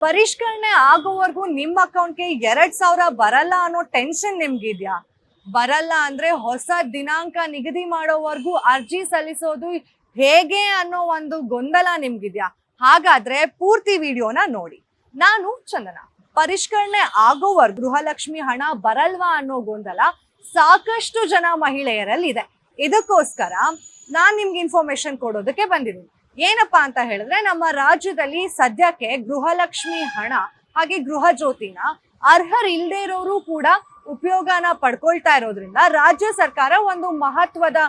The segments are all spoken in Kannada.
ಪರಿಷ್ಕರಣೆ ಆಗೋವರೆಗೂ ನಿಮ್ಮ ಅಕೌಂಟ್ಗೆ 2,000 ಬರಲ್ಲ ಅನ್ನೋ ಟೆನ್ಷನ್ ನಿಮ್ಗಿದ್ಯಾ? ಬರಲ್ಲ ಅಂದ್ರೆ ಹೊಸ ದಿನಾಂಕ ನಿಗದಿ ಮಾಡೋವರೆಗೂ ಅರ್ಜಿ ಸಲ್ಲಿಸೋದು ಹೇಗೆ ಅನ್ನೋ ಒಂದು ಗೊಂದಲ ನಿಮ್ಗಿದ್ಯಾ? ಹಾಗಾದ್ರೆ ಪೂರ್ತಿ ವಿಡಿಯೋನ ನೋಡಿ. ನಾನು ಚಂದನ. ಪರಿಷ್ಕರಣೆ ಆಗೋವರೆಗೂ ಗೃಹಲಕ್ಷ್ಮಿ ಹಣ ಬರಲ್ವಾ ಅನ್ನೋ ಗೊಂದಲ ಸಾಕಷ್ಟು ಜನ ಮಹಿಳೆಯರಲ್ಲಿದೆ. ಇದಕ್ಕೋಸ್ಕರ ನಾನ್ ನಿಮ್ಗೆ ಇನ್ಫಾರ್ಮೇಶನ್ ಕೊಡೋದಕ್ಕೆ ಬಂದಿದ್ದೀನಿ. ಏನಪ್ಪಾ ಅಂತ ಹೇಳಿದ್ರೆ, ನಮ್ಮ ರಾಜ್ಯದಲ್ಲಿ ಸದ್ಯಕ್ಕೆ ಗೃಹಲಕ್ಷ್ಮಿ ಹಣ ಹಾಗೆ ಗೃಹ ಜ್ಯೋತಿನ ಅರ್ಹರಿಲ್ಲದೆ ಇರೋರು ಕೂಡ ಉಪಯೋಗನ ಪಡ್ಕೊಳ್ತಾ ಇರೋದ್ರಿಂದ ರಾಜ್ಯ ಸರ್ಕಾರ ಒಂದು ಮಹತ್ವದ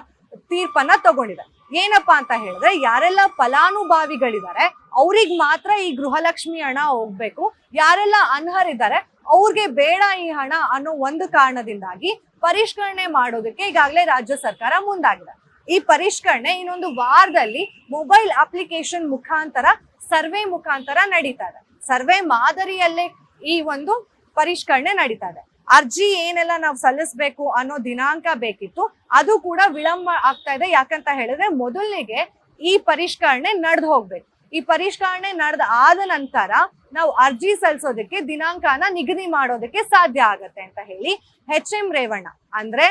ತೀರ್ಪನ್ನ ತಗೊಂಡಿದೆ. ಏನಪ್ಪಾ ಅಂತ ಹೇಳಿದ್ರೆ, ಯಾರೆಲ್ಲ ಫಲಾನುಭವಿಗಳಿದ್ದಾರೆ ಅವ್ರಿಗೆ ಮಾತ್ರ ಈ ಗೃಹಲಕ್ಷ್ಮಿ ಹಣ ಹೋಗ್ಬೇಕು, ಯಾರೆಲ್ಲ ಅನರ್ಹರಿದ್ದಾರೆ ಅವ್ರಿಗೆ ಬೇಡ ಈ ಹಣ ಅನ್ನೋ ಒಂದು ಕಾರಣದಿಂದಾಗಿ ಪರಿಷ್ಕರಣೆ ಮಾಡೋದಕ್ಕೆ ಈಗಾಗಲೇ ರಾಜ್ಯ ಸರ್ಕಾರ ಮುಂದಾಗಿದೆ. ಈ ಪರಿಷ್ಕರಣೆ ಇನ್ನೊಂದು ವಾರದಲ್ಲಿ ಮೊಬೈಲ್ ಅಪ್ಲಿಕೇಶನ್ ಮುಖಾಂತರ ಸರ್ವೆ ಮುಖಾಂತರ ನಡೀತಾ ಇದೆ. ಸರ್ವೆ ಮಾದರಿಯಲ್ಲೇ ಈ ಒಂದು ಪರಿಷ್ಕರಣೆ ನಡೀತಾ ಇದೆ. ಅರ್ಜಿ ಏನೆಲ್ಲ ನಾವು ಸಲ್ಲಿಸಬೇಕು ಅನ್ನೋ ದಿನಾಂಕ ಬೇಕಿತ್ತು, ಅದು ಕೂಡ ವಿಳಂಬ ಆಗ್ತಾ ಇದೆ. ಯಾಕಂತ ಹೇಳಿದ್ರೆ, ಮೊದಲಿಗೆ ಈ ಪರಿಷ್ಕರಣೆ ನಡೆದು ಹೋಗ್ಬೇಕು. ಈ ಪರಿಷ್ಕರಣೆ ನಡೆದ ಆದ ನಂತರ ನಾವು ಅರ್ಜಿ ಸಲ್ಲಿಸೋದಕ್ಕೆ ದಿನಾಂಕನ ನಿಗದಿ ಮಾಡೋದಕ್ಕೆ ಸಾಧ್ಯ ಆಗತ್ತೆ ಅಂತ ಹೇಳಿ ಎಚ್.ಎಂ. ರೇವಣ್ಣ ಅಂದ್ರೆ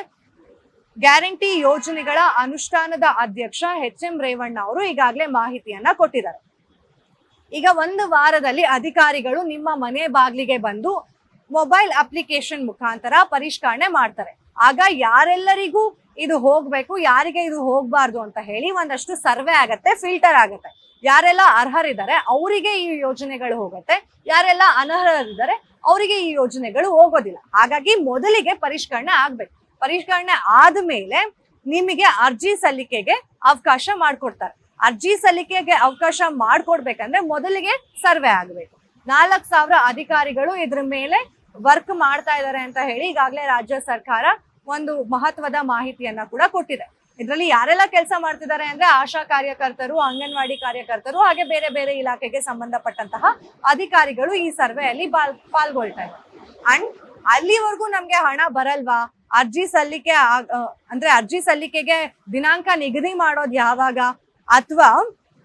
ಗ್ಯಾರಂಟಿ ಯೋಜನೆಗಳ ಅನುಷ್ಠಾನದ ಅಧ್ಯಕ್ಷ ಎಚ್.ಎಂ. ರೇವಣ್ಣ ಅವರು ಈಗಾಗಲೇ ಮಾಹಿತಿಯನ್ನ ಕೊಟ್ಟಿದ್ದಾರೆ. ಈಗ ಒಂದು ವಾರದಲ್ಲಿ ಅಧಿಕಾರಿಗಳು ನಿಮ್ಮ ಮನೆ ಬಾಗಿಲಿಗೆ ಬಂದು ಮೊಬೈಲ್ ಅಪ್ಲಿಕೇಶನ್ ಮುಖಾಂತರ ಪರಿಷ್ಕರಣೆ ಮಾಡ್ತಾರೆ. ಆಗ ಯಾರೆಲ್ಲರಿಗೂ ಇದು ಹೋಗ್ಬೇಕು, ಯಾರಿಗೆ ಇದು ಹೋಗ್ಬಾರ್ದು ಅಂತ ಹೇಳಿ ಒಂದಷ್ಟು ಸರ್ವೆ ಆಗತ್ತೆ, ಫಿಲ್ಟರ್ ಆಗತ್ತೆ. ಯಾರೆಲ್ಲ ಅರ್ಹರಿದ್ದಾರೆ ಅವರಿಗೆ ಈ ಯೋಜನೆಗಳು ಹೋಗುತ್ತೆ, ಯಾರೆಲ್ಲ ಅನರ್ಹರಿದ್ದಾರೆ ಅವರಿಗೆ ಈ ಯೋಜನೆಗಳು ಹೋಗೋದಿಲ್ಲ. ಹಾಗಾಗಿ ಮೊದಲಿಗೆ ಪರಿಷ್ಕರಣೆ ಆಗ್ಬೇಕು. ಪರಿಷ್ಕರಣೆ ಆದ್ಮೇಲೆ ನಿಮಗೆ ಅರ್ಜಿ ಸಲ್ಲಿಕೆಗೆ ಅವಕಾಶ ಮಾಡ್ಕೊಡ್ತಾರೆ. ಅರ್ಜಿ ಸಲ್ಲಿಕೆಗೆ ಅವಕಾಶ ಮಾಡ್ಕೊಡ್ಬೇಕಂದ್ರೆ ಮೊದಲಿಗೆ ಸರ್ವೆ ಆಗ್ಬೇಕು. 4,000 ಅಧಿಕಾರಿಗಳು ಇದ್ರ ಮೇಲೆ ವರ್ಕ್ ಮಾಡ್ತಾ ಇದ್ದಾರೆ ಅಂತ ಹೇಳಿ ಈಗಾಗಲೇ ರಾಜ್ಯ ಸರ್ಕಾರ ಒಂದು ಮಹತ್ವದ ಮಾಹಿತಿಯನ್ನ ಕೂಡ ಕೊಟ್ಟಿದೆ. ಇದರಲ್ಲಿ ಯಾರೆಲ್ಲ ಕೆಲಸ ಮಾಡ್ತಿದ್ದಾರೆ ಅಂದ್ರೆ ಆಶಾ ಕಾರ್ಯಕರ್ತರು, ಅಂಗನವಾಡಿ ಕಾರ್ಯಕರ್ತರು ಹಾಗೆ ಬೇರೆ ಬೇರೆ ಇಲಾಖೆಗೆ ಸಂಬಂಧಪಟ್ಟಂತಹ ಅಧಿಕಾರಿಗಳು ಈ ಸರ್ವೆಯಲ್ಲಿ ಪಾಲ್ಗೊಳ್ತಾ ಇದ್ದಾರೆ. ಅಂಡ್ ಅಲ್ಲಿವರೆಗೂ ನಮ್ಗೆ ಹಣ ಬರಲ್ವಾ? ಅರ್ಜಿ ಸಲ್ಲಿಕೆಗೆ ದಿನಾಂಕ ನಿಗದಿ ಮಾಡೋದು ಯಾವಾಗ? ಅಥವಾ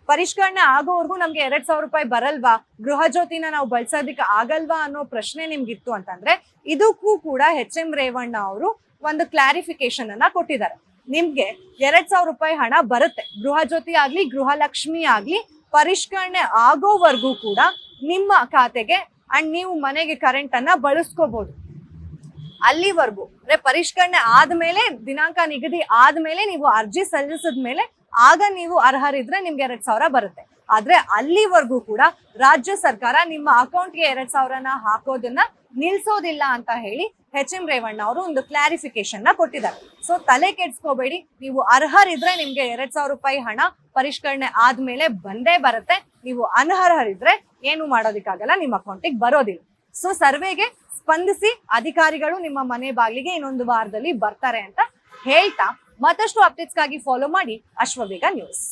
ಪರಿಷ್ಕರಣೆ ಆಗೋವರೆಗೂ ನಮ್ಗೆ 2,000 ರೂಪಾಯಿ ಬರಲ್ವಾ? ಗೃಹ ಜ್ಯೋತಿನ ನಾವು ಬಳಸೋದಕ್ಕೆ ಆಗಲ್ವಾ ಅನ್ನೋ ಪ್ರಶ್ನೆ ನಿಮ್ಗಿತ್ತು ಅಂತಂದ್ರೆ ಇದಕ್ಕೂ ಕೂಡ ಎಚ್.ಎಂ. ರೇವಣ್ಣ ಅವರು ಒಂದು ಕ್ಲಾರಿಫಿಕೇಶನ್ ಅನ್ನ ಕೊಟ್ಟಿದ್ದಾರೆ. ನಿಮ್ಗೆ 2,000 ರೂಪಾಯಿ ಹಣ ಬರುತ್ತೆ. ಗೃಹ ಜ್ಯೋತಿ ಆಗ್ಲಿ ಗೃಹಲಕ್ಷ್ಮಿ ಆಗ್ಲಿ ಪರಿಷ್ಕರಣೆ ಆಗೋವರೆಗೂ ಕೂಡ ನಿಮ್ಮ ಖಾತೆಗೆ ಅಂಡ್ ನೀವು ಮನೆಗೆ ಕರೆಂಟ್ ಅನ್ನ ಬಳಸ್ಕೋಬಹುದು. ಅಲ್ಲಿವರೆಗೂ ಅಂದ್ರೆ ಪರಿಷ್ಕರಣೆ ಆದ್ಮೇಲೆ, ದಿನಾಂಕ ನಿಗದಿ ಆದ್ಮೇಲೆ, ನೀವು ಅರ್ಜಿ ಸಲ್ಲಿಸಿದ್ಮೇಲೆ ಆಗ ನೀವು ಅರ್ಹರಿದ್ರೆ ನಿಮ್ಗೆ 2,000 ಬರುತ್ತೆ. ಆದ್ರೆ ಅಲ್ಲಿವರೆಗೂ ಕೂಡ ರಾಜ್ಯ ಸರ್ಕಾರ ನಿಮ್ಮ ಅಕೌಂಟ್ಗೆ 2,000ನ ಹಾಕೋದನ್ನ ನಿಲ್ಸೋದಿಲ್ಲ ಅಂತ ಹೇಳಿ ಎಚ್.ಎಂ. ರೇವಣ್ಣ ಅವರು ಒಂದು ಕ್ಲಾರಿಫಿಕೇಶನ್ ನ ಕೊಟ್ಟಿದ್ದಾರೆ. ಸೊ ತಲೆ ಕೆಡ್ಸ್ಕೋಬೇಡಿ, ನೀವು ಅರ್ಹರಿದ್ರೆ ನಿಮ್ಗೆ 2,000 ರೂಪಾಯಿ ಹಣ ಪರಿಷ್ಕರಣೆ ಆದ್ಮೇಲೆ ಬಂದೇ ಬರುತ್ತೆ. ನೀವು ಅನರ್ಹರಿದ್ರೆ ಏನು ಮಾಡೋದಿಕ್ಕಾಗಲ್ಲ, ನಿಮ್ಮ ಅಕೌಂಟಿಗೆ ಬರೋದಿಲ್ಲ. ಸೊ ಸರ್ವೆಗೆ ಸ್ಪಂದಿಸಿ, ಅಧಿಕಾರಿಗಳು ನಿಮ್ಮ ಮನೆ ಬಾಗಿಲಿಗೆ ಇನ್ನೊಂದು ವಾರದಲ್ಲಿ ಬರ್ತಾರೆ ಅಂತ ಹೇಳ್ತಾ, ಮತ್ತಷ್ಟು ಅಪ್ಡೇಟ್ಸ್ಗಾಗಿ ಫಾಲೋ ಮಾಡಿ ಅಶ್ವವೇಗ ನ್ಯೂಸ್.